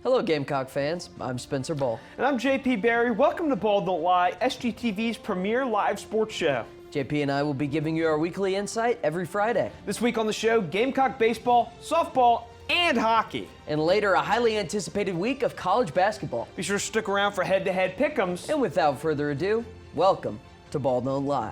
Hello, Gamecock fans. I'm Spencer Ball. And I'm JP Barry. Welcome to Ball Don't Lie, SGTV's premier live sports show. JP and I will be giving you our weekly insight every Friday. This week on the show, Gamecock baseball, softball, and hockey. And later, a highly anticipated week of college basketball. Be sure to stick around for head-to-head pick'ems. And without further ado, welcome to Ball Don't Lie.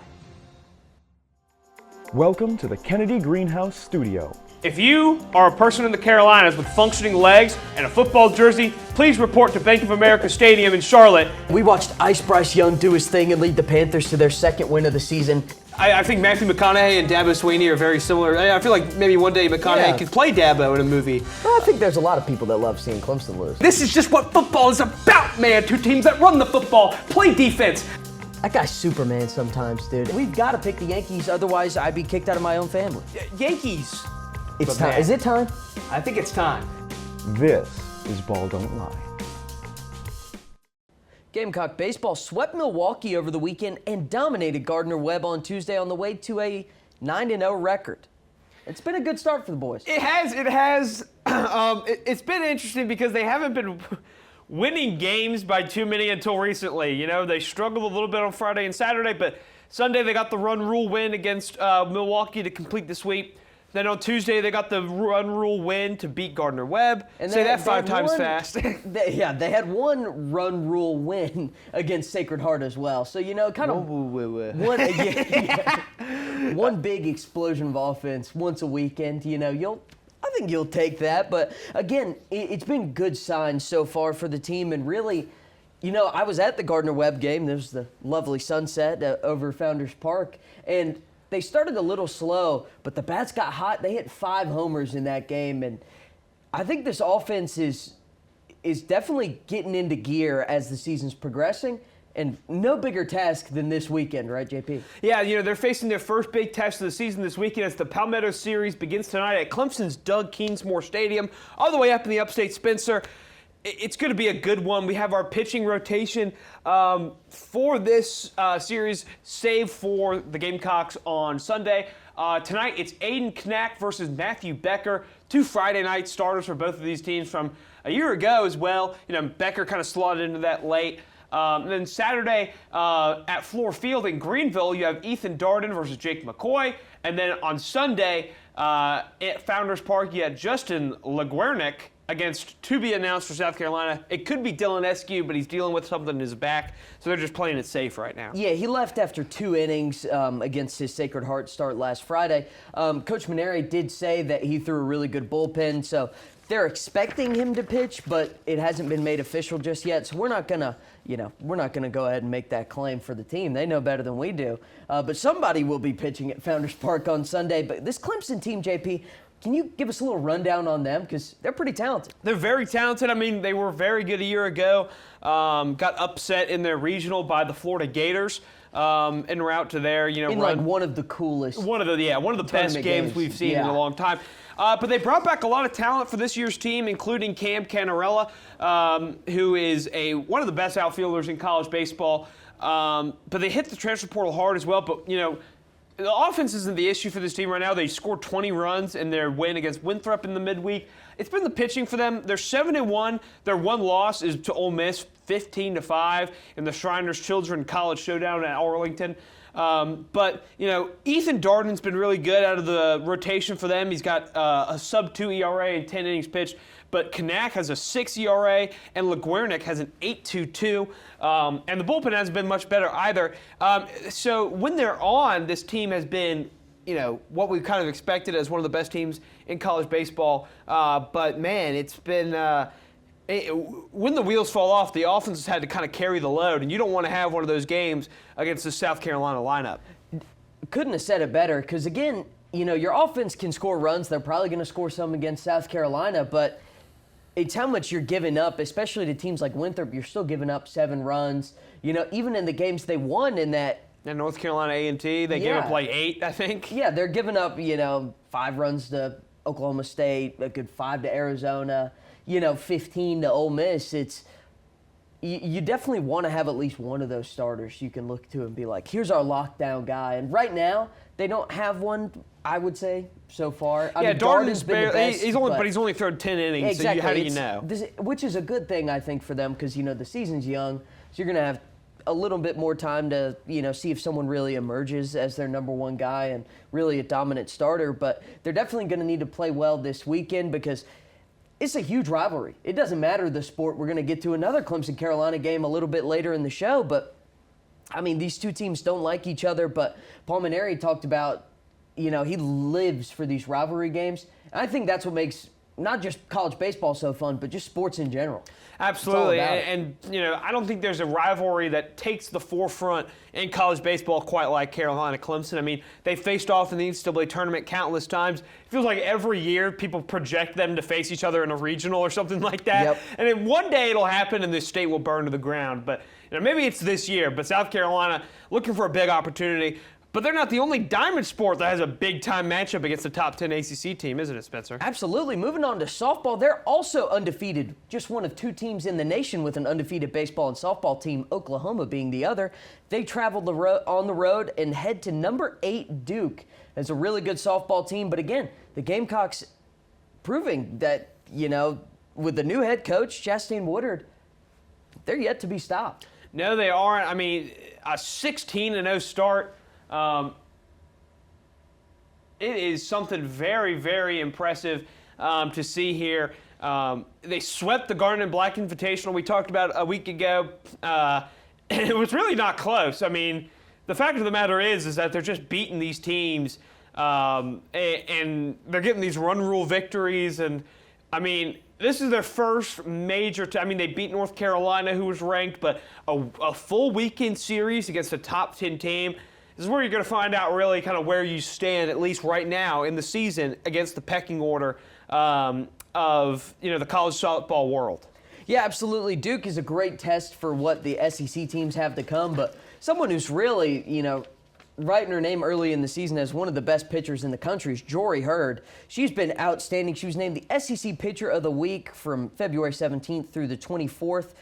Welcome to the Kennedy Greenhouse Studio. If you are a person in the Carolinas with functioning legs and a football jersey, please report to Bank of America Stadium in Charlotte. We watched Ice Bryce Young do his thing and lead the Panthers to their second win of the season. I think Matthew McConaughey and Dabo Swinney are very similar. I feel like maybe one day McConaughey could play Dabo in a movie. Well, I think there's a lot of people that love seeing Clemson lose. This is just what football is about, man. Two teams that run the football, play defense. That guy's Superman sometimes, dude. We've got to pick the Yankees, otherwise I'd be kicked out of my own family. Yankees. It's time. Is it time? I think it's time. This is Ball Don't Lie. Gamecock baseball swept Milwaukee over the weekend and dominated Gardner-Webb on Tuesday on the way to a 9-0 record. It's been a good start for the boys. It has. It's been interesting because they haven't been winning games by too many until recently. You know, they struggled a little bit on Friday and Saturday, but Sunday they got the run rule win against Milwaukee to complete the sweep. Then on Tuesday, they got the run rule win to beat Gardner-Webb. Say that five times fast. They had one run rule win against Sacred Heart as well. So, you know, kind of one big explosion of offense once a weekend. You know, I think you'll take that. But, again, it's been good signs so far for the team. And really, you know, I was at the Gardner-Webb game. There was the lovely sunset over Founders Park. And they started a little slow, but the bats got hot. They hit 5 homers in that game, and I think this offense is definitely getting into gear as the season's progressing, and no bigger task than this weekend, right, JP? Yeah, you know, they're facing their first big test of the season this weekend as the Palmetto Series begins tonight at Clemson's Doug Keensmore Stadium, all the way up in the upstate Spencer. It's going to be a good one. We have our pitching rotation for this series, save for the Gamecocks on Sunday. Tonight, it's Aiden Knack versus Matthew Becker, 2 Friday night starters for both of these teams from a year ago as well. You know, Becker kind of slotted into that late. And then Saturday at Floor Field in Greenville, you have Ethan Darden versus Jake McCoy. And then on Sunday at Founders Park, you have Justin LeGuernick against to be announced for South Carolina. It could be Dylan Eskew, but he's dealing with something in his back, so they're just playing it safe right now. Yeah, he left after 2 innings against his Sacred Heart start last Friday. Coach Maneri did say that he threw a really good bullpen, so they're expecting him to pitch, but it hasn't been made official just yet, so we're not gonna go ahead and make that claim for the team. They know better than we do. But somebody will be pitching at Founders Park on Sunday. But this Clemson team, JP, can you give us a little rundown on them? Because they're pretty talented. They're very talented. I mean, they were very good a year ago. Got upset in their regional by the Florida Gators en route to their, like one of the coolest. One of the best games we've seen in a long time. But they brought back a lot of talent for this year's team, including Cam Canarella, who is one of the best outfielders in college baseball. But they hit the transfer portal hard as well. But, the offense isn't the issue for this team right now. They scored 20 runs in their win against Winthrop in the midweek. It's been the pitching for them. They're 7-1. Their one loss is to Ole Miss, 15-5 in the Shriners Children College Showdown at Arlington. But Ethan Darden's been really good out of the rotation for them. He's got a sub-2 ERA and 10 innings pitched. But Knack has a 6 ERA, and LeGuernick has an 8.22. And the bullpen hasn't been much better either. So when they're on, this team has been, what we kind of expected as one of the best teams in college baseball. But, man, it's been when the wheels fall off, the offense has had to kind of carry the load. And you don't want to have one of those games against the South Carolina lineup. Couldn't have said it better because, again, your offense can score runs. They're probably going to score some against South Carolina, but it's how much you're giving up, especially to teams like Winthrop. You're still giving up 7 runs. Even in the games they won in that. And North Carolina A&T, they gave up like 8, I think. Yeah, they're giving up, 5 runs to Oklahoma State, a good 5 to Arizona, 15 to Ole Miss. You definitely want to have at least one of those starters you can look to and be like, here's our lockdown guy. And right now, They don't have one, I would say, so far. Yeah, Darden's been the best, he's only thrown 10 innings, exactly. So how do you know? Which is a good thing, I think, for them because, the season's young, so you're going to have a little bit more time to, see if someone really emerges as their number one guy and really a dominant starter. But they're definitely going to need to play well this weekend because it's a huge rivalry. It doesn't matter the sport. We're going to get to another Clemson-Carolina game a little bit later in the show, but these two teams don't like each other, but Paul Mainieri talked about, he lives for these rivalry games. And I think that's what makes not just college baseball so fun, but just sports in general. Absolutely. And I don't think there's a rivalry that takes the forefront in college baseball quite like Carolina-Clemson. They faced off in the NCAA tournament countless times. It feels like every year people project them to face each other in a regional or something like that. Yep. And then one day it'll happen and this state will burn to the ground. But maybe it's this year, but South Carolina looking for a big opportunity. But they're not the only diamond sport that has a big-time matchup against the top 10 ACC team, isn't it, Spencer? Absolutely. Moving on to softball, they're also undefeated. Just one of two teams in the nation with an undefeated baseball and softball team, Oklahoma being the other. They traveled on the road and head to number 8 Duke. It's a really good softball team. But again, the Gamecocks proving that, with the new head coach, Chastain Woodard, they're yet to be stopped. No, they aren't. A 16-0 start. It is something very, very impressive to see here. They swept the Garnet and Black Invitational we talked about a week ago. It was really not close. The fact of the matter is that they're just beating these teams, and they're getting these run rule victories. And this is their first major. They beat North Carolina, who was ranked, but a full weekend series against a top 10 team. This is where you're going to find out really kind of where you stand, at least right now in the season, against the pecking order of the college softball world. Yeah, absolutely. Duke is a great test for what the SEC teams have to come, but someone who's really, writing her name early in the season as one of the best pitchers in the country is Jory Hurd. She's been outstanding. She was named the SEC Pitcher of the Week from February 17th through the 24th.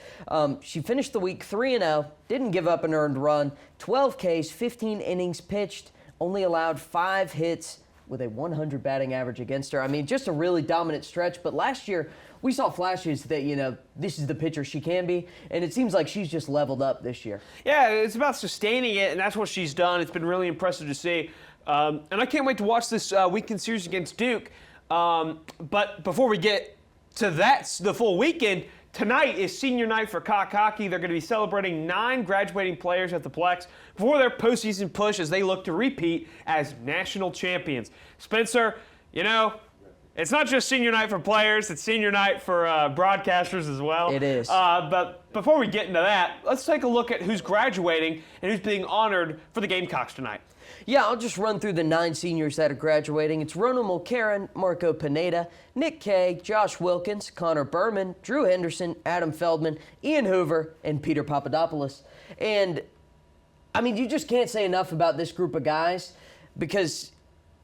She finished the week 3-0, didn't give up an earned run, 12 Ks, 15 innings pitched, only allowed 5 hits with a 100 batting average against her. Just a really dominant stretch, but last year we saw flashes that, this is the pitcher she can be, and it seems like she's just leveled up this year. Yeah, it's about sustaining it, and that's what she's done. It's been really impressive to see. And I can't wait to watch this weekend series against Duke. But before we get to the full weekend, tonight is senior night for Gamecock Hockey. They're going to be celebrating 9 graduating players at the Plex before their postseason push as they look to repeat as national champions. Spencer, it's not just senior night for players, it's senior night for broadcasters as well. It is. But before we get into that, let's take a look at who's graduating and who's being honored for the Gamecocks tonight. Yeah, I'll just run through the 9 seniors that are graduating. It's Rona Mulcairn, Marco Pineda, Nick Kay, Josh Wilkins, Connor Berman, Drew Henderson, Adam Feldman, Ian Hoover, and Peter Papadopoulos. And, you just can't say enough about this group of guys because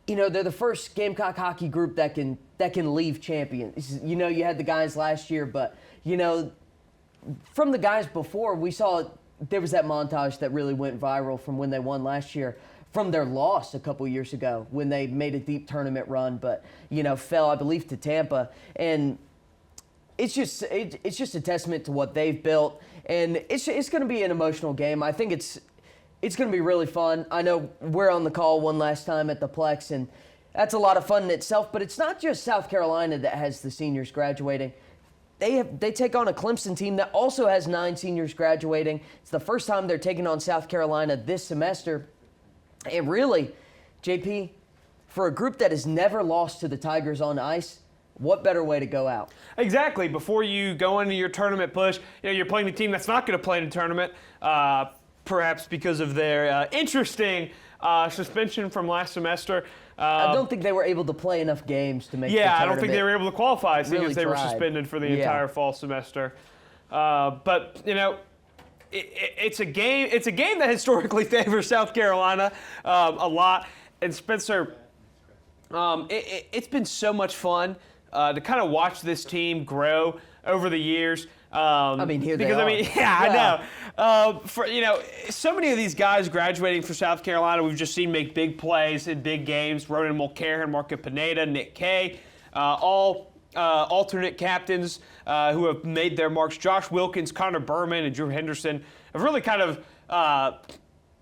they're the first Gamecock hockey group that can leave champions. You had the guys last year, but, from the guys before, we saw there was that montage that really went viral from when they won last year, from their loss a couple years ago when they made a deep tournament run, but, fell, I believe, to Tampa. And it's just a testament to what they've built. And it's going to be an emotional game. I think it's going to be really fun. I know we're on the call one last time at the Plex, and that's a lot of fun in itself. But it's not just South Carolina that has the seniors graduating. They take on a Clemson team that also has 9 seniors graduating. It's the first time they're taking on South Carolina this semester. And really, JP, for a group that has never lost to the Tigers on ice, what better way to go out? Exactly. Before you go into your tournament push, you're playing a team that's not going to play in a tournament, perhaps because of their interesting suspension from last semester. I don't think they were able to play enough games to make the tournament. I don't think they were able to qualify because they were suspended for the entire fall semester. But it's a game that historically favors South Carolina a lot. And Spencer, it's been so much fun to kind of watch this team grow over the years. I mean, here because, they are. I mean, yeah, I know. For so many of these guys graduating for South Carolina, we've just seen make big plays in big games. Ronan Mulcahy, Marco Pineda, Nick Kay, all alternate captains who have made their marks. Josh Wilkins, Connor Berman, and Drew Henderson have really kind of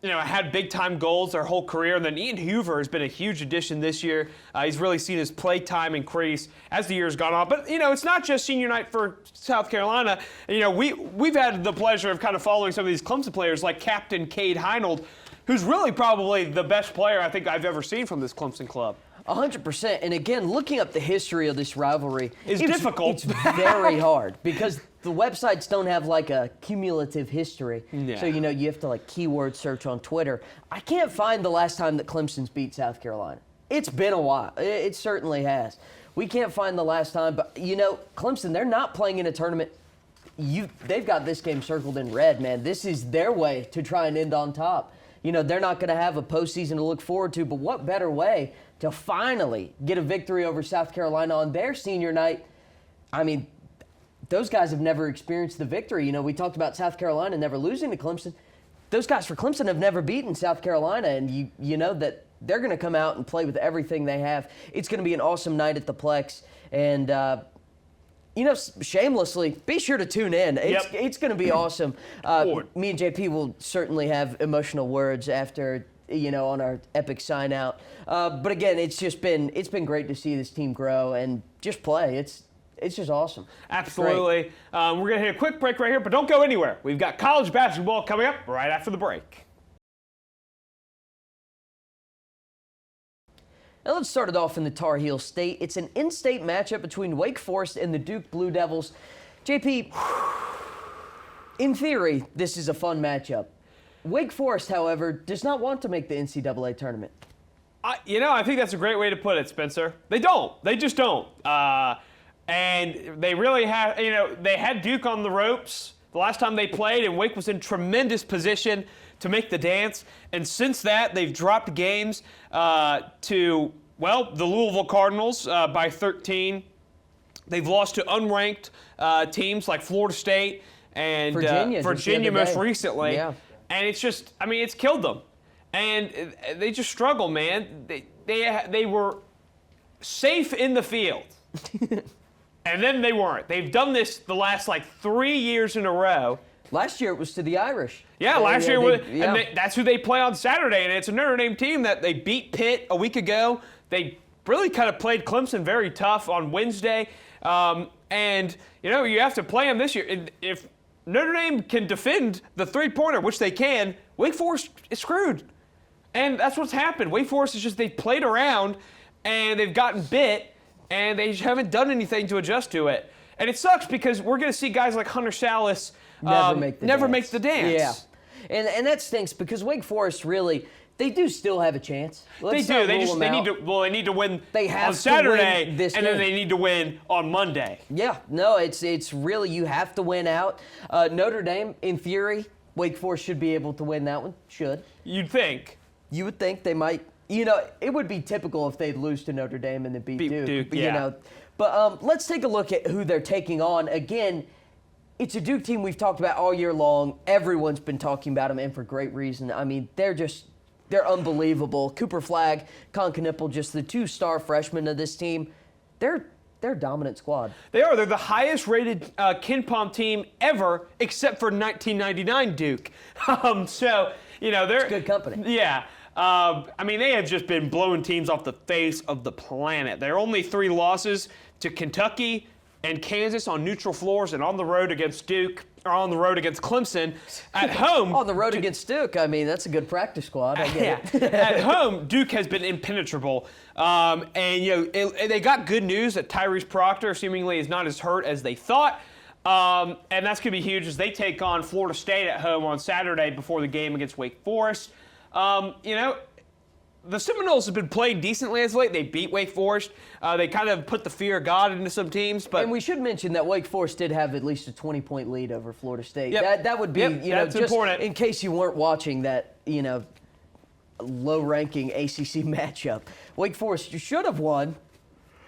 had big-time goals their whole career. And then Ian Hoover has been a huge addition this year. He's really seen his play time increase as the year's gone on. But, it's not just senior night for South Carolina. We've had the pleasure of kind of following some of these Clemson players like Captain Cade Heinold, who's really probably the best player I think I've ever seen from this Clemson club. 100%. And again, looking up the history of this rivalry is difficult. It's very hard because the websites don't have like a cumulative history. Yeah. So, you have to like keyword search on Twitter. I can't find the last time that Clemson's beat South Carolina. It's been a while. It certainly has. We can't find the last time, but Clemson, they're not playing in a tournament. They've got this game circled in red, man. This is their way to try and end on top. They're not going to have a postseason to look forward to, but what better way to finally get a victory over South Carolina on their senior night? I mean, those guys have never experienced the victory. We talked about South Carolina never losing to Clemson. Those guys for Clemson have never beaten South Carolina, and you know that they're going to come out and play with everything they have. It's going to be an awesome night at the Plex, and shamelessly, be sure to tune in. It's going to be awesome. Me and JP will certainly have emotional words after, on our epic sign out. But again, it's been great to see this team grow and just play. It's just awesome. Absolutely. We're going to hit a quick break right here, but don't go anywhere. We've got college basketball coming up right after the break. Now let's start it off in the Tar Heel State. It's an in-state matchup between Wake Forest and the Duke Blue Devils. JP, in theory, this is a fun matchup. Wake Forest, however, does not want to make the NCAA tournament. I think that's a great way to put it, Spencer. They don't. They just don't. And they really have, they had Duke on the ropes the last time they played, and Wake was in tremendous position to make the dance. And since that, they've dropped games to, the Louisville Cardinals by 13. They've lost to unranked teams like Florida State and Virginia most recently. Yeah. And it's just, it's killed them. And they just struggle, man. They were safe in the field. And then they weren't. They've done this the last 3 years in a row. Last year it was to the Irish. Yeah, last year that's who they play on Saturday, and it's a Notre Dame team that they beat Pitt a week ago. They really kind of played Clemson very tough on Wednesday, and you have to play them this year. If Notre Dame can defend the three-pointer, which they can, Wake Forest is screwed, and that's what's happened. Wake Forest is just they've played around and they've gotten bit, and they haven't done anything to adjust to it. And it sucks because we're going to see guys like Hunter Salas never make the dance. Yeah, and that stinks because Wake Forest really, they do still have a chance. They do. They need to win on Saturday, and then they need to win on Monday. Yeah, no, it's really, you have to win out. Notre Dame, in theory, Wake Forest should be able to win that one. Should. You'd think. You would think they might. It would be typical if they'd lose to Notre Dame and then beat Duke. But let's take a look at who they're taking on. Again, it's a Duke team we've talked about all year long. Everyone's been talking about them, and for great reason. They're unbelievable. Cooper Flagg, Con Knippel, just the two star freshmen of this team. They're a dominant squad. They are. They're the highest-rated KenPom team ever, except for 1999 Duke. They're it's good company. Yeah. They have just been blowing teams off the face of the planet. There are only 3 losses to Kentucky and Kansas on neutral floors, and on the road against Duke, or on the road against Clemson. At home, on the road against Duke, that's a good practice squad. I get it. At home, Duke has been impenetrable. They got good news that Tyrese Proctor seemingly is not as hurt as they thought. And that's going to be huge as they take on Florida State at home on Saturday before the game against Wake Forest. The Seminoles have been playing decently as of late. They beat Wake Forest. They kind of put the fear of God into some teams. And we should mention that Wake Forest did have at least a 20-point lead over Florida State. Yep. That would be, that's just important. In case you weren't watching that, low-ranking ACC matchup. Wake Forest should have won,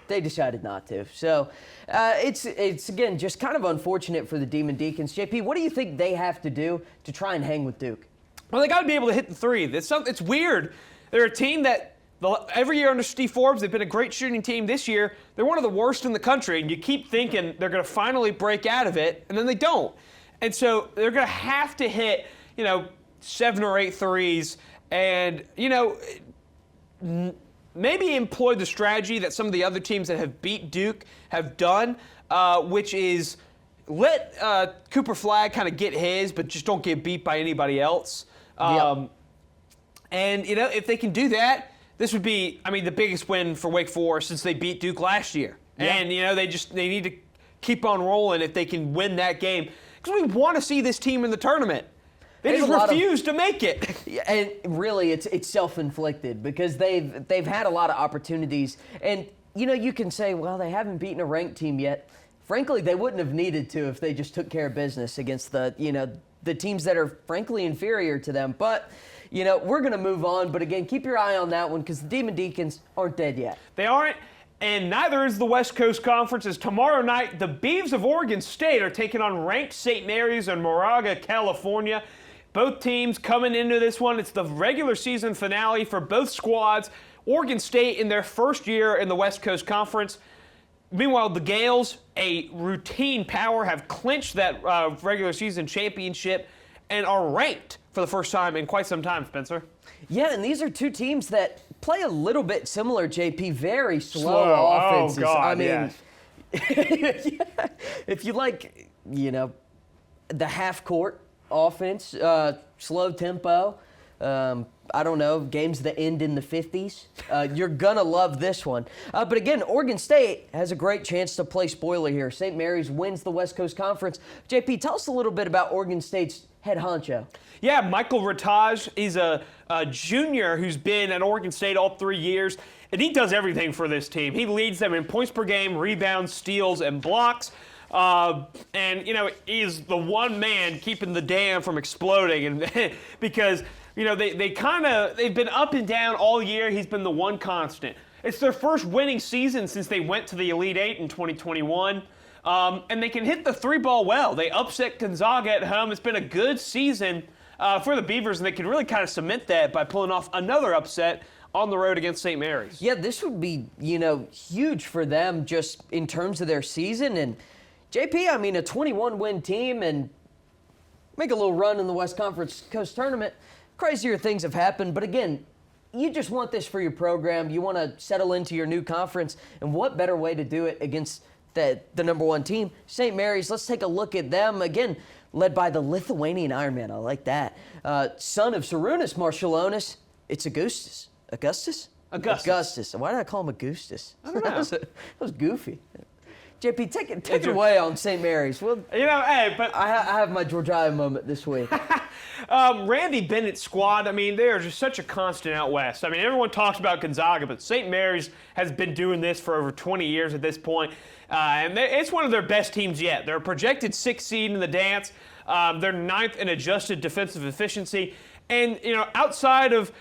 they decided not to. So it's again, just kind of unfortunate for the Demon Deacons. JP, what do you think they have to do to try and hang with Duke? Well, they got to be able to hit the three. It's weird. They're a team that every year under Steve Forbes, they've been a great shooting team. This year, they're one of the worst in the country, and you keep thinking they're going to finally break out of it, and then they don't. And so they're going to have to hit, 7 or 8 threes, and, maybe employ the strategy that some of the other teams that have beat Duke have done, which is let Cooper Flagg kind of get his, but just don't get beat by anybody else. Yep. And, if they can do that, this would be, the biggest win for Wake Forest since they beat Duke last year. Yep. And, they need to keep on rolling if they can win that game. Because we want to see this team in the tournament. They just refuse to make it. And really, it's self-inflicted because they've had a lot of opportunities. And, you can say, well, they haven't beaten a ranked team yet. Frankly, they wouldn't have needed to if they just took care of business against the teams that are, frankly, inferior to them. But, we're going to move on. But, again, keep your eye on that one because the Demon Deacons aren't dead yet. They aren't. And neither is the West Coast Conference, as tomorrow night, the Beavs of Oregon State are taking on ranked St. Mary's in Moraga, California. Both teams coming into this one. It's the regular season finale for both squads. Oregon State in their first year in the West Coast Conference. Meanwhile, the Gales, a routine power, have clinched that regular season championship and are ranked for the first time in quite some time, Spencer. Yeah, and these are two teams that play a little bit similar, JP. Very slow offenses. Oh, God, yes. If you like, the half-court offense, slow tempo, I don't know, games that end in the 50s. You're going to love this one. But again, Oregon State has a great chance to play spoiler here. St. Mary's wins the West Coast Conference. JP, tell us a little bit about Oregon State's head honcho. Yeah, Michael Rhoades. He's a junior who's been at Oregon State all 3 years, and he does everything for this team. He leads them in points per game, rebounds, steals, and blocks. And, he's the one man keeping the dam from exploding. And because, they've been up and down all year. He's been the one constant. It's their first winning season since they went to the Elite Eight in 2021. And they can hit the three ball well. They upset Gonzaga at home. It's been a good season for the Beavers, and they can really kind of cement that by pulling off another upset on the road against St. Mary's. Yeah, this would be, huge for them just in terms of their season. And JP, a 21-win team and make a little run in the West Conference Coast Tournament. Crazier things have happened, but again, you just want this for your program. You want to settle into your new conference, and what better way to do it against the number one team, St. Mary's. Let's take a look at them. Again, led by the Lithuanian Ironman. I like that. Son of Sarūnas Marciulionis. It's Augustus. Augustus? Augustus. Why did I call him Augustus? I don't know. that was goofy. JP, take it away on St. Mary's. Well, but I have my Georgia moment this week. Randy Bennett's squad, they are just such a constant out west. Everyone talks about Gonzaga, but St. Mary's has been doing this for over 20 years at this point. And it's one of their best teams yet. They're a projected 6th seed in the dance. They're 9th in adjusted defensive efficiency. And, outside of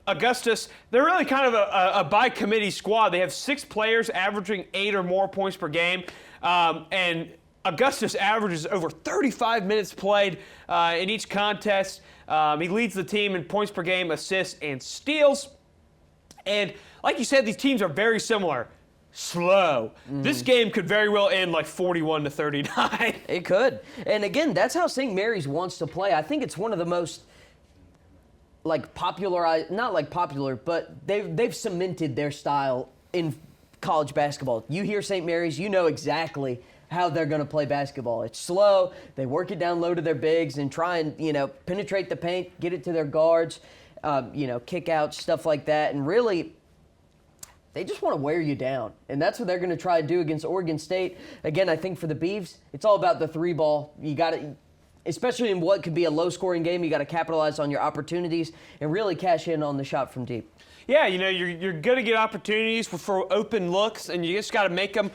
Augustus, they're really kind of a by-committee squad. They have 6 players averaging 8 or more points per game. And Augustus averages over 35 minutes played in each contest. He leads the team in points per game, assists, and steals. And like you said, these teams are very similar. Slow. This game could very well end like 41-39. It could. And again, that's how St. Mary's wants to play. I think it's one of the most but they've cemented their style in college basketball. You hear St. Mary's, you know exactly how they're going to play basketball. It's slow. They work it down low to their bigs and try and, penetrate the paint, get it to their guards, kick out, stuff like that. And really, they just want to wear you down. And that's what they're going to try to do against Oregon State. Again, I think for the Beavs, it's all about the three ball. You got to, especially in what could be a low-scoring game, you got to capitalize on your opportunities and really cash in on the shot from deep. Yeah, you're going to get opportunities for open looks, and you just got to make them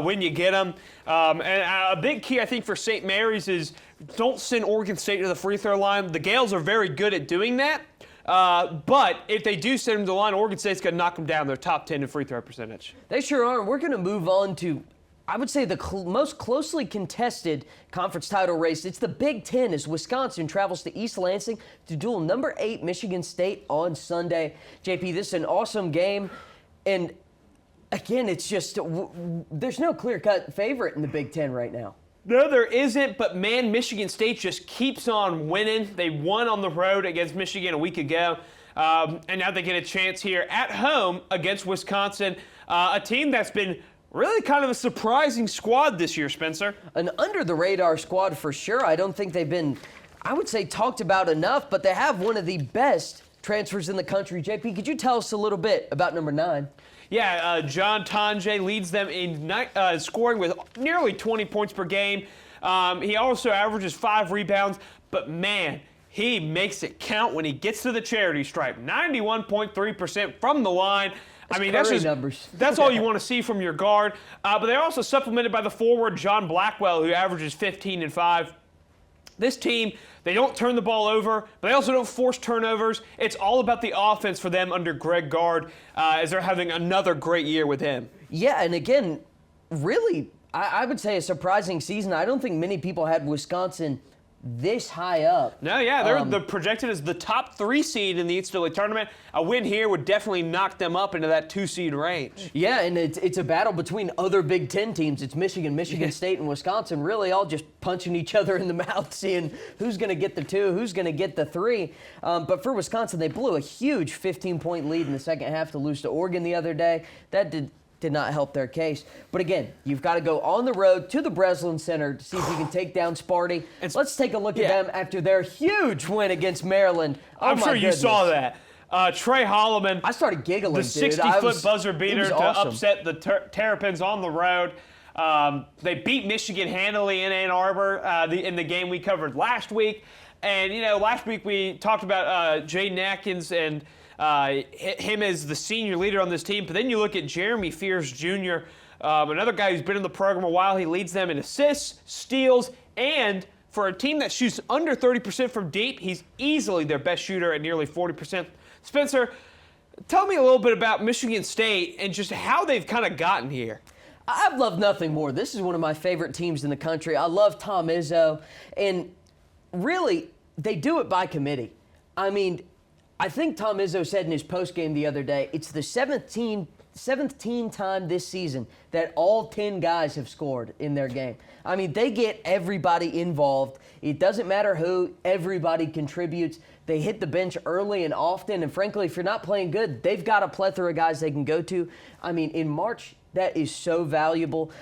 when you get them. And a big key, I think, for St. Mary's is don't send Oregon State to the free throw line. The Gales are very good at doing that. But if they do send them to the line, Oregon State's going to knock them down. They're top 10 in free throw percentage. They sure are. We're going to move on to, I would say, the most closely contested conference title race. It's the Big Ten as Wisconsin travels to East Lansing to duel number 8 Michigan State on Sunday. JP, this is an awesome game. And again, it's just, there's no clear-cut favorite in the Big Ten right now. No, there isn't, but man, Michigan State just keeps on winning. They won on the road against Michigan a week ago, and now they get a chance here at home against Wisconsin, a team that's been really kind of a surprising squad this year, Spencer. An under-the-radar squad for sure. I don't think they've been, I would say, talked about enough, but they have one of the best transfers in the country. JP, could you tell us a little bit about number 9? Yeah, John Tonje leads them in scoring with nearly 20 points per game. He also averages 5 rebounds, but man, he makes it count when he gets to the charity stripe. 91.3% from the line. I mean, that's just numbers. That's all you want to see from your guard. But they're also supplemented by the forward, John Blackwell, who averages 15 and 5. This team, they don't turn the ball over, but they also don't force turnovers. It's all about the offense for them under Greg Gard, as they're having another great year with him. Yeah, and again, really, I would say a surprising season. I don't think many people had Wisconsin this high up. No, yeah, they're projected as the top 3 seed in the NCAA tournament. A win here would definitely knock them up into that 2-seed range. Yeah, and it's a battle between other Big Ten teams. It's Michigan, Michigan State, and Wisconsin, really all just punching each other in the mouth, seeing who's going to get the 2, who's going to get the 3. But for Wisconsin, they blew a huge 15-point lead in the second half to lose to Oregon the other day. That did not help their case. But again, you've got to go on the road to the Breslin Center to see if you can take down Sparty. Let's take a look at them after their huge win against Maryland. I'm sure you saw that. Trey Holloman. I started giggling, the 60-foot buzzer beater to awesome. Upset the Terrapins on the road. They beat Michigan handily in Ann Arbor in the game we covered last week. And, you know, last week we talked about Jaden Atkins and him as the senior leader on this team. But then you look at Jeremy Fears Jr., another guy who's been in the program a while. He leads them in assists, steals, and for a team that shoots under 30% from deep, he's easily their best shooter at nearly 40%. Spencer, tell me a little bit about Michigan State and just how they've kind of gotten here. I've loved nothing more. This is one of my favorite teams in the country. I love Tom Izzo, and really, they do it by committee. I mean, I think Tom Izzo said in his postgame the other day, it's the 17th time this season that all 10 guys have scored in their game. I mean, they get everybody involved. It doesn't matter who, everybody contributes. They hit the bench early and often, and frankly, if you're not playing good, they've got a plethora of guys they can go to. I mean, in March, that is so valuable.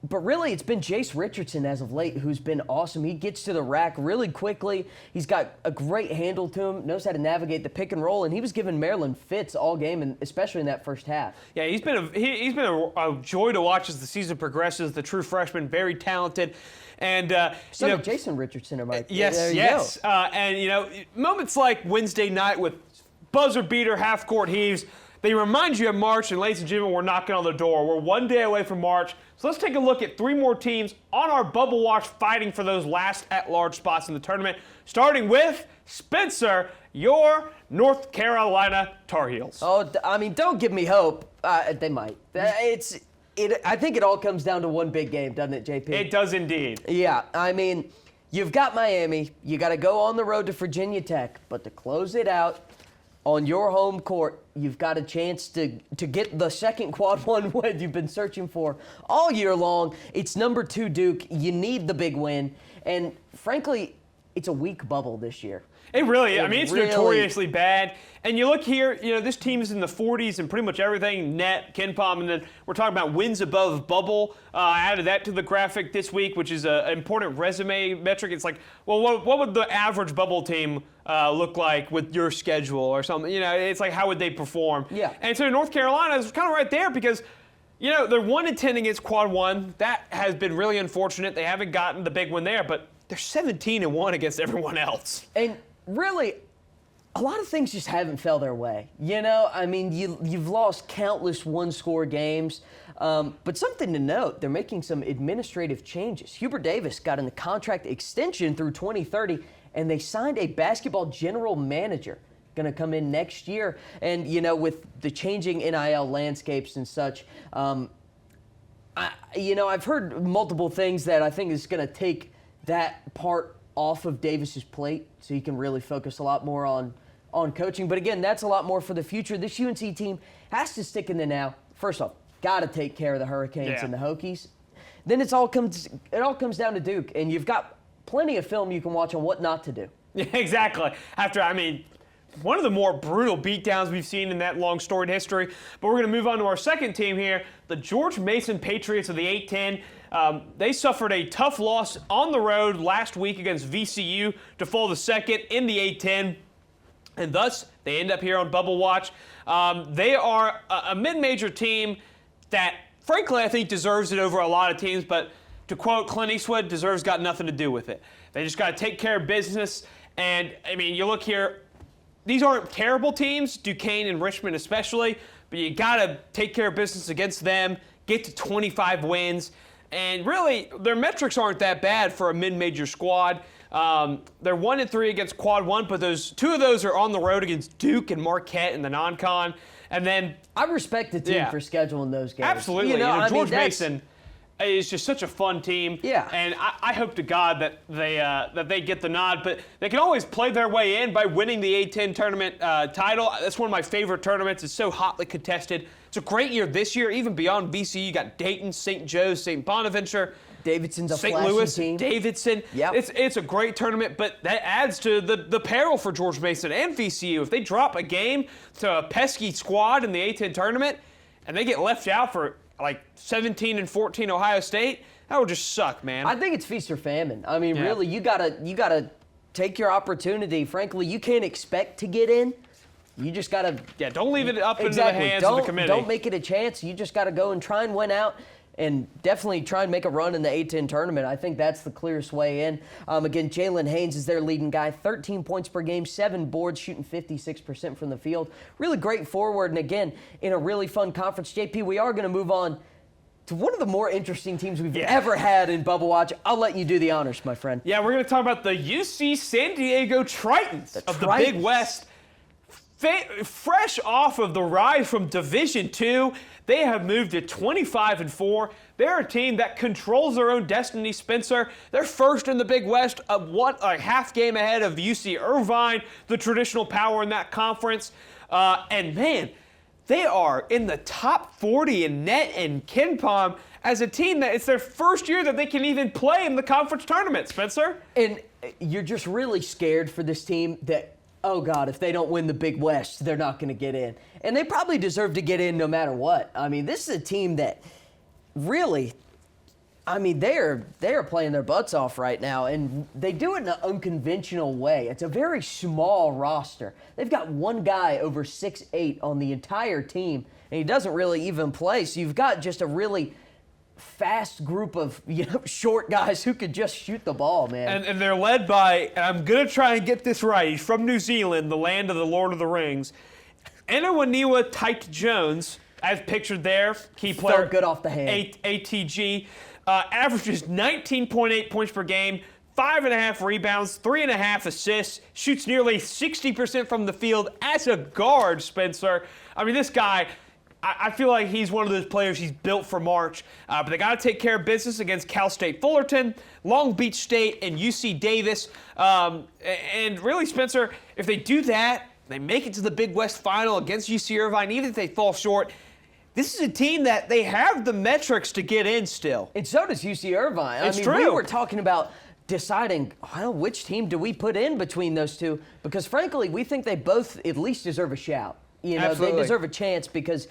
But really, it's been Jace Richardson as of late who's been awesome. He gets to the rack really quickly. He's got a great handle to him, knows how to navigate the pick and roll, and he was giving Maryland fits all game, and especially in that first half. Yeah, he's been a joy to watch as the season progresses. The true freshman, very talented. And so Jason Richardson, yes. And you know, moments like Wednesday night with buzzer beater, half court heaves, they remind you of March. And ladies and gentlemen, we're knocking on the door. We're one day away from March. So let's take a look at 3 more teams on our bubble watch fighting for those last at-large spots in the tournament. Starting with Spencer, your North Carolina Tar Heels. Oh, I mean, don't give me hope. They might. I think it all comes down to one big game, doesn't it, JP? It does indeed. Yeah, I mean, you've got Miami. You got to go on the road to Virginia Tech. But to close it out on your home court, you've got a chance to get the second quad 1 win you've been searching for all year long. It's number 2 Duke. You need the big win. And frankly, it's a weak bubble this year. It really is. I mean, it's notoriously bad. And you look here, you know, this team is in the 40s and pretty much everything, net, KenPom, and then we're talking about wins above bubble. I added that to the graphic this week, which is an important resume metric. It's like, well, what would the average bubble team look like with your schedule or something? You know, it's like, how would they perform? Yeah. And so North Carolina is kind of right there because, you know, they're 1-10 against quad 1. That has been really unfortunate. They haven't gotten the big win there, but they're 17-1 against everyone else. And really, a lot of things just haven't fell their way. You know, I mean, you've lost countless one-score games. But something to note, they're making some administrative changes. Hubert Davis got a contract extension through 2030, and they signed a basketball general manager. going to come in next year. And, with the changing NIL landscapes and such, I've heard multiple things that I think is going to take that part off of Davis's plate so he can really focus a lot more on coaching. But again, that's a lot more for the future. This UNC team has to stick in the now. First off, got to take care of the Hurricanes and the Hokies. Then it all comes down to Duke, and you've got plenty of film you can watch on what not to do. Yeah, exactly. One of the more brutal beatdowns we've seen in that long storied history. But we're going to move on to our second team here, the George Mason Patriots of the 8-10. They suffered a tough loss on the road last week against VCU to fall to second in the 8-10. And thus, they end up here on Bubble Watch. They are a mid-major team that, frankly, I think deserves it over a lot of teams. But to quote Clint Eastwood, deserves got nothing to do with it. They just got to take care of business. And, you look here, these aren't terrible teams, Duquesne and Richmond especially, but you got to take care of business against them, get to 25 wins. And really, their metrics aren't that bad for a mid-major squad. They're 1-3 against Quad 1, but two of those are on the road against Duke and Marquette in the non-con. And then I respect the team for scheduling those games. Absolutely. George Mason is just such a fun team. Yeah. And I hope to God that they get the nod. But they can always play their way in by winning the A-10 tournament title. That's one of my favorite tournaments. It's so hotly contested. It's a great year this year, even beyond VCU. You got Dayton, St. Joe's, St. Bonaventure. Davidson's a St. Louis, team. Davidson. Yep. It's a great tournament, but that adds to the peril for George Mason and VCU. If they drop a game to a pesky squad in the A-10 tournament and they get left out for 17-14 Ohio State, that would just suck, man. I think it's feast or famine. Really, you gotta take your opportunity. Frankly, you can't expect to get in. You just gotta don't leave it up into the hands of the committee. Don't make it a chance. You just gotta go and try and win out. And definitely try and make a run in the A-10 tournament. I think that's the clearest way in. Again, Jalen Haynes is their leading guy, 13 points per game, 7 boards, shooting 56% from the field. Really great forward, and again, in a really fun conference. JP, we are going to move on to one of the more interesting teams we've ever had in Bubble Watch. I'll let you do the honors, my friend. Yeah, we're going to talk about the UC San Diego Tritons of the Big West. Fresh off of the rise from Division II, they have moved to 25-4. They're a team that controls their own destiny, Spencer. They're first in the Big West, a half game ahead of UC Irvine, the traditional power in that conference. And man, they are in the top 40 in net and KenPom as a team that it's their first year that they can even play in the conference tournament, Spencer. And you're just really scared for this team that, oh, God, if they don't win the Big West, they're not going to get in. And they probably deserve to get in no matter what. This is a team that really, they are playing their butts off right now, and they do it in an unconventional way. It's a very small roster. They've got one guy over 6'8" on the entire team, and he doesn't really even play. So you've got just a really fast group of short guys who could just shoot the ball, man. And they're led by, and I'm going to try and get this right, he's from New Zealand, the land of the Lord of the Rings, Enawaniwa Tyke Jones, as pictured there, key player. Felt good off the hand. ATG, averages 19.8 points per game, 5.5 rebounds, 3.5 assists, shoots nearly 60% from the field as a guard, Spencer. This guy, I feel like he's one of those players, he's built for March. But they got to take care of business against Cal State Fullerton, Long Beach State, and UC Davis. And really, Spencer, if they do that, they make it to the Big West Final against UC Irvine, even if they fall short, this is a team that they have the metrics to get in still. And so does UC Irvine. It's true. We were talking about deciding, which team do we put in between those two? Because, frankly, we think they both at least deserve a shout. Absolutely. They deserve a chance because,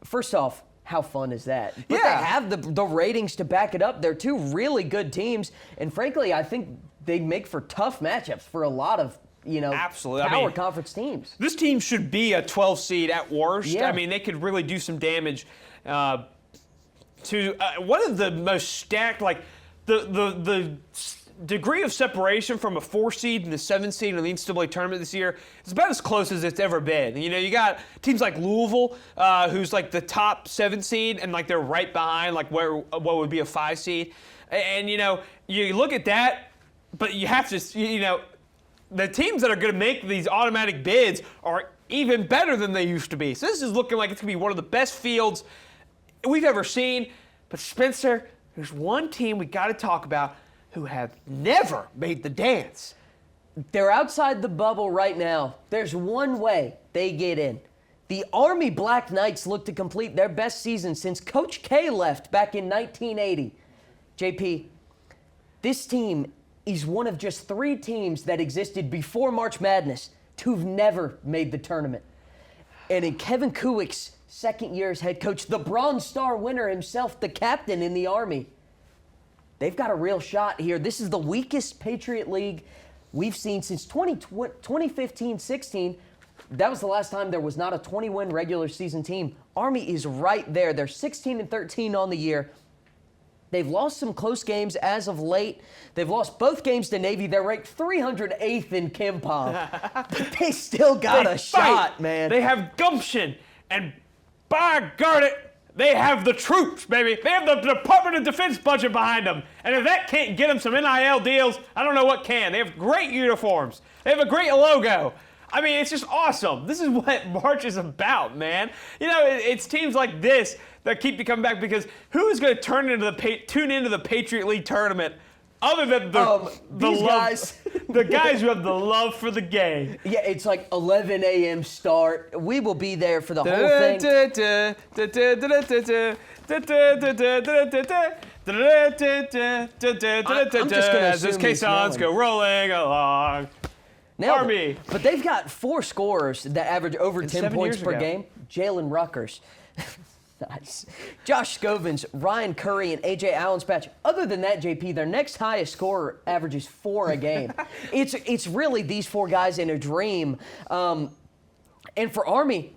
first off, how fun is that? But they have the ratings to back it up. They're two really good teams. And, frankly, I think they make for tough matchups for a lot of Absolutely. power conference teams. This team should be a 12 seed at worst. Yeah. They could really do some damage to one of the most stacked, the degree of separation from a 4 seed and a 7 seed in the NCAA tournament this year is about as close as it's ever been. You got teams like Louisville, who's the top 7 seed, and they're right behind what would be a 5 seed. And you look at that, but you have to the teams that are going to make these automatic bids are even better than they used to be. So this is looking like it's going to be one of the best fields we've ever seen. But Spencer, there's one team we got to talk about who have never made the dance. They're outside the bubble right now. There's one way they get in. The Army Black Knights look to complete their best season since Coach K left back in 1980. JP, this team is one of just 3 teams that existed before March Madness to have never made the tournament. And in Kevin Kuwick's second year as head coach, the Bronze Star winner himself, the captain in the Army, they've got a real shot here. This is the weakest Patriot League we've seen since 2015-16. That was the last time there was not a 20-win regular season team. Army is right there. They're 16-13 on the year. They've lost some close games as of late. They've lost both games to Navy. They're ranked 308th in KenPom. But they still got a shot, man. They have gumption. And by God, they have the troops, baby. They have the Department of Defense budget behind them. And if that can't get them some NIL deals, I don't know what can. They have great uniforms. They have a great logo. I mean, it's just awesome. This is what March is about, man. You know, it's teams like this that keep you coming back, because who is going to tune into the Patriot League tournament other than guys. the guys who have the love for the game? Yeah, it's like 11 a.m. start. We will be there for the whole thing. I'm just going to as those caissons go rolling along. Army. But they've got 4 scorers that average over 10 points per game. Jalen Ruckers. Nice. Josh Scovins, Ryan Curry, and A.J. Allenspatch. Other than that, JP, their next highest scorer averages 4 a game. It's really these 4 guys in a dream. And for Army,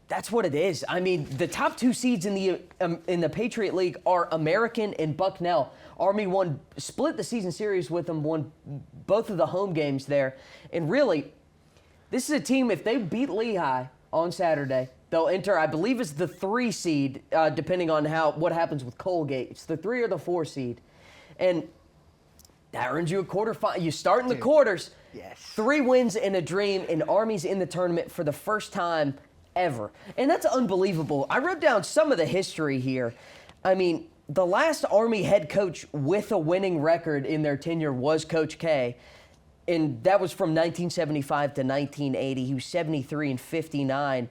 that's what it is. I mean, the top 2 seeds in the Patriot League are American and Bucknell. Army split the season series with them, won both of the home games there. And really, this is a team, if they beat Lehigh on Saturday, they'll enter, I believe it's the 3 seed, depending on what happens with Colgate. It's the 3 or the 4 seed. And that earns you a quarterfinal. You start in the quarters. Yes. 3 wins in a dream, and Army's in the tournament for the first time ever. And that's unbelievable. I wrote down some of the history here. I mean, the last Army head coach with a winning record in their tenure was Coach K, and that was from 1975 to 1980. He was 73-59.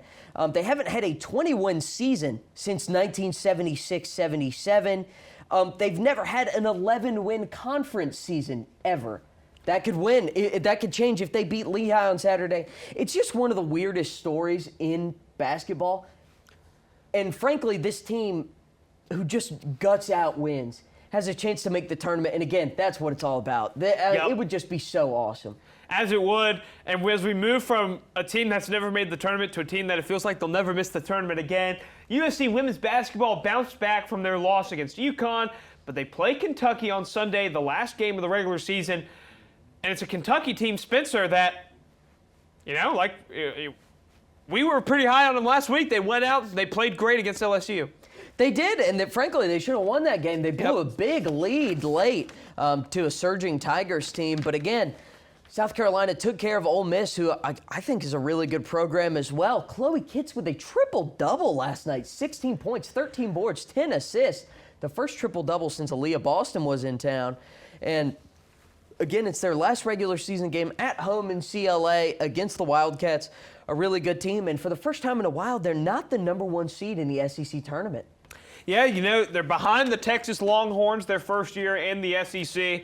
They haven't had a 20-win season since 1976-77. They've never had an 11-win conference season ever. That could change if they beat Lehigh on Saturday. It's just one of the weirdest stories in basketball. And frankly, this team, who just guts out wins, has a chance to make the tournament. And again, that's what it's all about. It would just be so awesome. As it would. And as we move from a team that's never made the tournament to a team that it feels like they'll never miss the tournament again, USC women's basketball bounced back from their loss against UConn, but they play Kentucky on Sunday, the last game of the regular season. And it's a Kentucky team, Spencer, that, we were pretty high on them last week. They went out, they played great against LSU. They did, and frankly, they should have won that game. They blew a big lead late to a surging Tigers team. But again, South Carolina took care of Ole Miss, who I think is a really good program as well. Chloe Kitts with a triple-double last night. 16 points, 13 boards, 10 assists. The first triple-double since Aaliyah Boston was in town. And again, it's their last regular season game at home in CLA against the Wildcats, a really good team. And for the first time in a while, they're not the #1 seed in the SEC tournament. Yeah, they're behind the Texas Longhorns their first year in the SEC.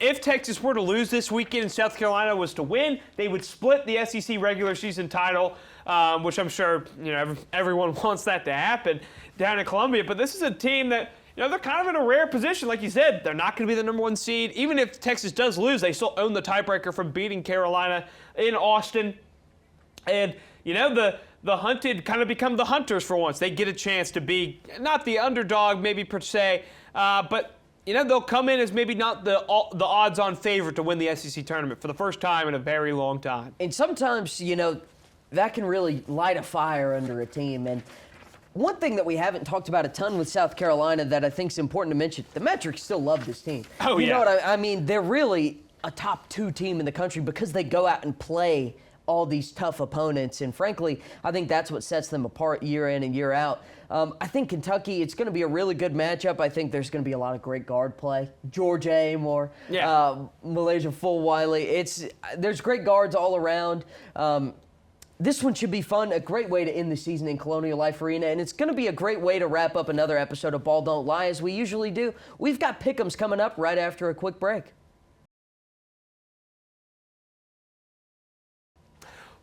If Texas were to lose this weekend and South Carolina was to win, they would split the SEC regular season title, which I'm sure everyone wants that to happen down in Columbia. But this is a team that they're kind of in a rare position. Like you said, they're not going to be the #1 seed. Even if Texas does lose, they still own the tiebreaker from beating Carolina in Austin. And, the hunted kind of become the hunters for once. They get a chance to be not the underdog maybe per se, but, they'll come in as maybe not the odds-on favorite to win the SEC tournament for the first time in a very long time. And sometimes, that can really light a fire under a team. And one thing that we haven't talked about a ton with South Carolina that I think is important to mention, the metrics still love this team. Oh, You know what I mean? They're really a top 2 team in the country because they go out and play all these tough opponents. And frankly, I think that's what sets them apart year in and year out. I think Kentucky, it's going to be a really good matchup. I think there's going to be a lot of great guard play. George Amor, Malaysia Fulwiley. There's great guards all around. This one should be fun, a great way to end the season in Colonial Life Arena, and it's going to be a great way to wrap up another episode of Ball Don't Lie, as we usually do. We've got pick'ems coming up right after a quick break.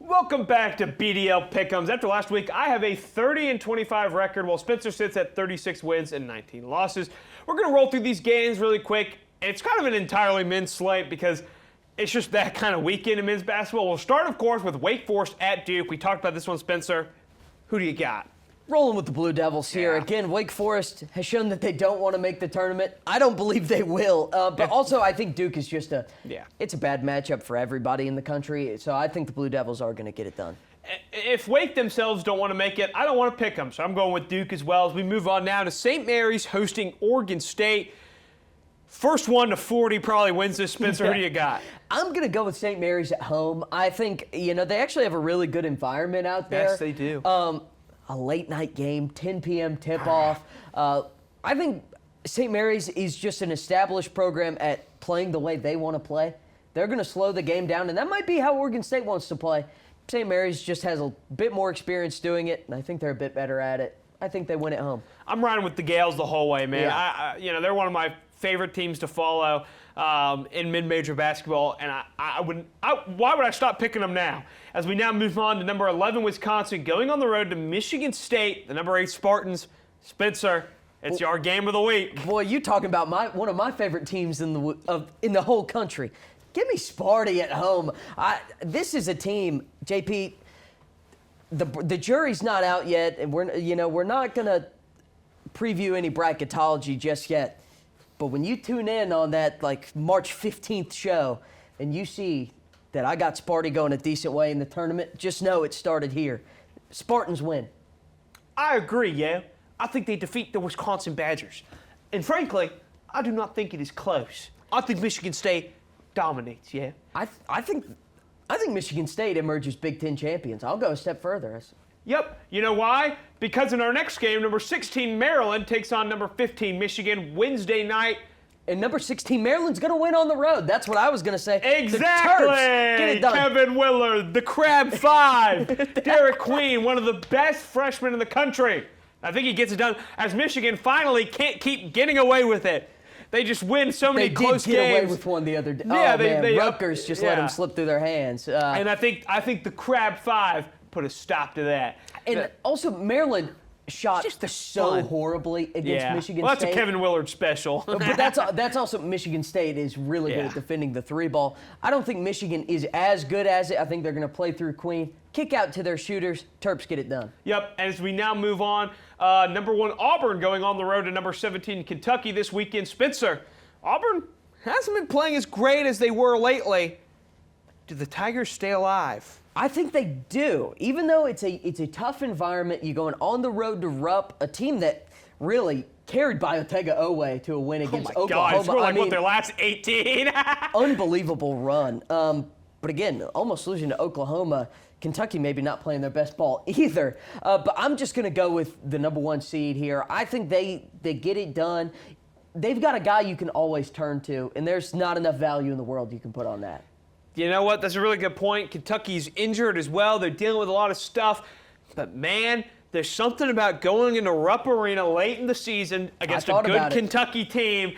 Welcome back to BDL Pick'ems. After last week, I have a 30-25 record, while Spencer sits at 36 wins and 19 losses. We're going to roll through these games really quick. It's kind of an entirely men's slate because it's just that kind of weekend in men's basketball. We'll start, of course, with Wake Forest at Duke. We talked about this one, Spencer. Who do you got? Rolling with the Blue Devils here. Yeah. Again, Wake Forest has shown that they don't want to make the tournament. I don't believe they will. But also, I think Duke is just it's a bad matchup for everybody in the country. So I think the Blue Devils are going to get it done. If Wake themselves don't want to make it, I don't want to pick them. So I'm going with Duke as well. As we move on now to St. Mary's hosting Oregon State. First 1 to 40 probably wins this. Spencer, who do you got? I'm going to go with St. Mary's at home. I think, they actually have a really good environment out there. Yes, they do. A late night game, 10 p.m. tip-off. I think St. Mary's is just an established program at playing the way they want to play. They're going to slow the game down, and that might be how Oregon State wants to play. St. Mary's just has a bit more experience doing it, and I think they're a bit better at it. I think they win at home. I'm riding with the Gales the whole way, man. Yeah. They're one of my favorite teams to follow in mid-major basketball, and why would I stop picking them now? As we now move on to number 11 Wisconsin, going on the road to Michigan State, the number 8 Spartans. Spencer, it's your game of the week. Boy, you talking about one of my favorite teams in the whole country. Give me Sparty at home. This is a team, JP. The jury's not out yet, and we're not gonna preview any bracketology just yet. But when you tune in on that March 15th show and you see that I got Sparty going a decent way in the tournament, just know it started here. Spartans win. I agree, yeah. I think they defeat the Wisconsin Badgers. And frankly, I do not think it is close. I think Michigan State dominates, yeah. I think Michigan State emerges Big Ten champions. I'll go a step further. Yep. You know why? Because in our next game, number 16 Maryland takes on number 15 Michigan Wednesday night. And number 16 Maryland's going to win on the road. That's what I was going to say. Exactly. The Terps get it done. Kevin Willard, the Crab Five. Derek Queen, one of the best freshmen in the country. I think he gets it done as Michigan finally can't keep getting away with it. They just win so many close games. They did get away with one the other day. Yeah, man. Rutgers just let them slip through their hands. And I think the Crab Five put a stop to that. And also Maryland shot so horribly against Michigan State. Well, that's a Kevin Willard special. But that's also Michigan State is really good at defending the 3-ball. I don't think Michigan is as good as it. I think they're going to play through Queen, kick out to their shooters. Terps get it done. Yep. And as we now move on, number 1 Auburn going on the road to number 17 Kentucky this weekend. Spencer, Auburn hasn't been playing as great as they were lately. Do the Tigers stay alive? I think they do. Even though it's a tough environment, you're going on the road to Rupp, a team that really carried Biotega Owe to a win against Oklahoma. God, it's what, their last 18? Unbelievable run. But again, almost losing to Oklahoma. Kentucky maybe not playing their best ball either. But I'm just going to go with the number 1 seed here. I think they get it done. They've got a guy you can always turn to, and there's not enough value in the world you can put on that. You know what? That's a really good point. Kentucky's injured as well. They're dealing with a lot of stuff. But, man, there's something about going into Rupp Arena late in the season against a good Kentucky team,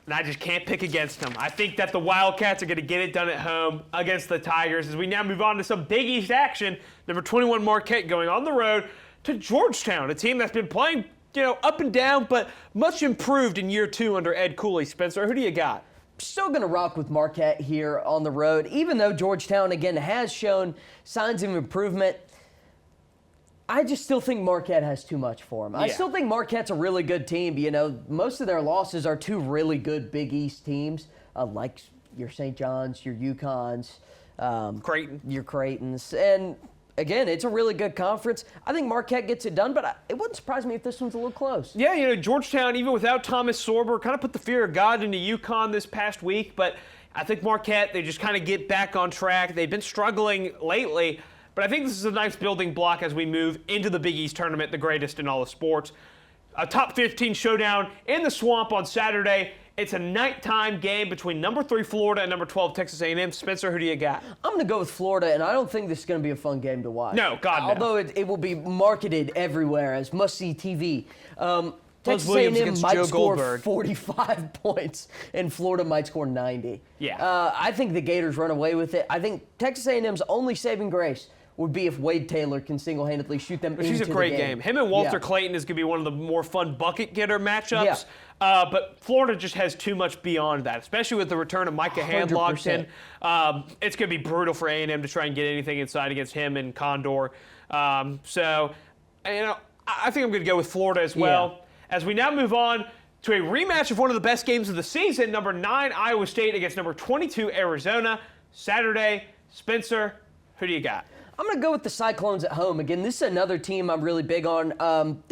and I just can't pick against them. I think that the Wildcats are going to get it done at home against the Tigers. As we now move on to some Big East action, number 21 Marquette going on the road to Georgetown, a team that's been playing, up and down, but much improved in year 2 under Ed Cooley. Spencer, who do you got? Still going to rock with Marquette here on the road, even though Georgetown, again, has shown signs of improvement. I just still think Marquette has too much for them. I still think Marquette's a really good team. Most of their losses are to really good Big East teams, like your St. John's, your UConns, Creighton. Your Creightons. And again, it's a really good conference. I think Marquette gets it done, but it wouldn't surprise me if this one's a little close. Yeah, Georgetown, even without Thomas Sorber, kind of put the fear of God into UConn this past week, but I think Marquette, they just kind of get back on track. They've been struggling lately, but I think this is a nice building block as we move into the Big East tournament, the greatest in all of sports. A top 15 showdown in the Swamp on Saturday. It's a nighttime game between number 3 Florida and number 12 Texas A&M. Spencer, who do you got? I'm going to go with Florida, and I don't think this is going to be a fun game to watch. No, God, no. Although it will be marketed everywhere as must-see TV. Texas Williams A&M against might Joe score Goldberg. 45 points, and Florida might score 90. Yeah. I think the Gators run away with it. I think Texas A&M's only saving grace would be if Wade Taylor can single-handedly shoot them into the game. She's a great game. Him and Walter Clayton is going to be one of the more fun bucket-getter matchups. Yeah. But Florida just has too much beyond that, especially with the return of Micah Handlogton. It's going to be brutal for A&M to try and get anything inside against him and Condor. I think I'm going to go with Florida as well. Yeah. As we now move on to a rematch of one of the best games of the season, number 9 Iowa State against number 22 Arizona, Saturday. Spencer, who do you got? I'm going to go with the Cyclones at home. Again, this is another team I'm really big on.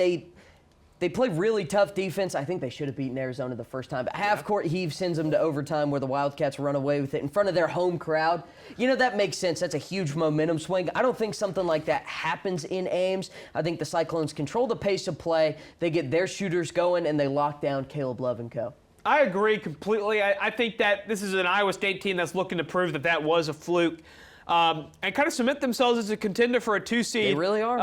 They play really tough defense. I think they should have beaten Arizona the first time. But half-court heave sends them to overtime where the Wildcats run away with it in front of their home crowd. That makes sense. That's a huge momentum swing. I don't think something like that happens in Ames. I think the Cyclones control the pace of play. They get their shooters going, and they lock down Caleb Love and co. I agree completely. I think that this is an Iowa State team that's looking to prove that was a fluke. And kind of cement themselves as a contender for a 2 seed. They really are.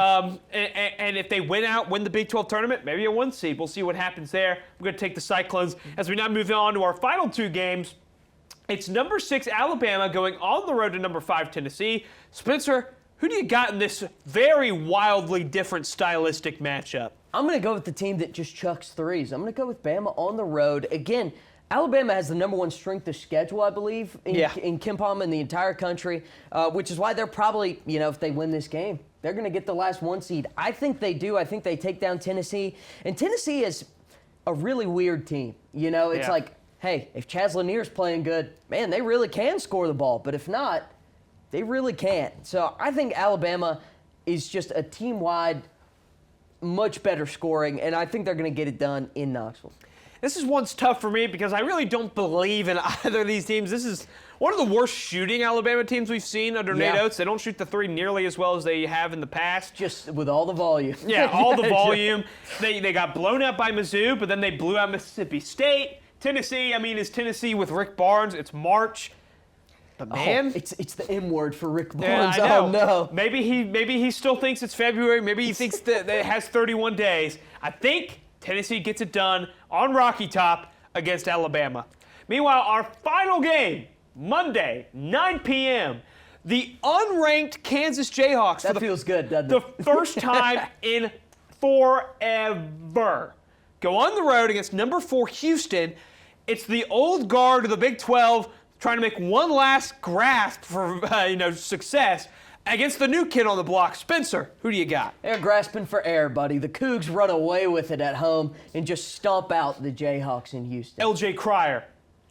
And if they win the Big 12 tournament, maybe a 1 seed. We'll see what happens there. We're going to take the Cyclones. As we now move on to our final 2 games, it's number 6 Alabama going on the road to number 5 Tennessee. Spencer, who do you got in this very wildly different stylistic matchup? I'm going to go with the team that just chucks threes. I'm going to go with Bama on the road. Again, Alabama has the number 1 strength of schedule, I believe, in Ken Palm in the entire country, which is why they're probably, if they win this game, they're going to get the last 1 seed. I think they do. I think they take down Tennessee. And Tennessee is a really weird team. It's like, hey, if Chaz Lanier's playing good, man, they really can score the ball. But if not, they really can't. So I think Alabama is just a team-wide, much better scoring, and I think they're going to get it done in Knoxville. This is one's tough for me because I really don't believe in either of these teams. This is one of the worst shooting Alabama teams we've seen under Nate Oates. They don't shoot the 3 nearly as well as they have in the past. Just with all the volume. Yeah, all the volume. They got blown out by Mizzou, but then they blew out Mississippi State. Tennessee, is Tennessee with Rick Barnes. It's March. But man, it's the M word for Rick Barnes. Yeah, I know. Oh no. Maybe he still thinks it's February. Maybe he thinks that it has 31 days. I think Tennessee gets it done on Rocky Top against Alabama. Meanwhile, our final game, Monday, 9 p.m., the unranked Kansas Jayhawks. That feels good, doesn't it? The first time in forever go on the road against number 4 Houston. It's the old guard of the Big 12 trying to make one last grasp for success against the new kid on the block. Spencer, who do you got? They're grasping for air, buddy. The Cougs run away with it at home and just stomp out the Jayhawks in Houston. LJ Cryer,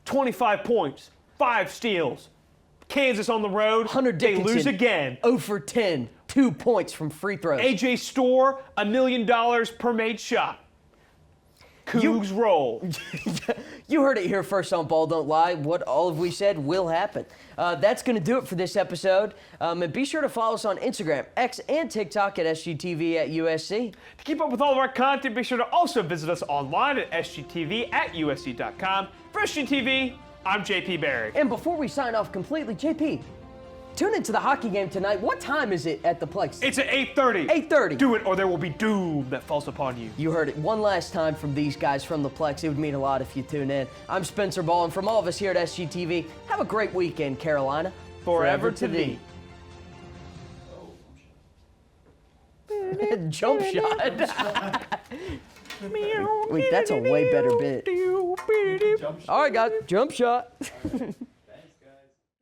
25 points, 5 steals. Kansas on the road, Hunter Dickinson, they lose again. 0 for 10, 2 points from free throws. AJ Storr, $1 million per made shot. Cougs roll. You heard it here first on Ball Don't Lie. What all of we said will happen. That's going to do it for this episode. And be sure to follow us on Instagram, X, and TikTok at SGTV at USC. To keep up with all of our content, be sure to also visit us online at SGTV at USC.com. For SGTV, I'm JP Barry. And before we sign off completely, JP, tune into the hockey game tonight. What time is it at the Plex? It's at 8:30. 8:30. Do it or there will be doom that falls upon you. You heard it one last time from these guys from the Plex. It would mean a lot if you tune in. I'm Spencer Ball, and from all of us here at SGTV, have a great weekend, Carolina. Forever to thee. Jump shot. Wait, that's a way better bit. All right, guys, jump shot.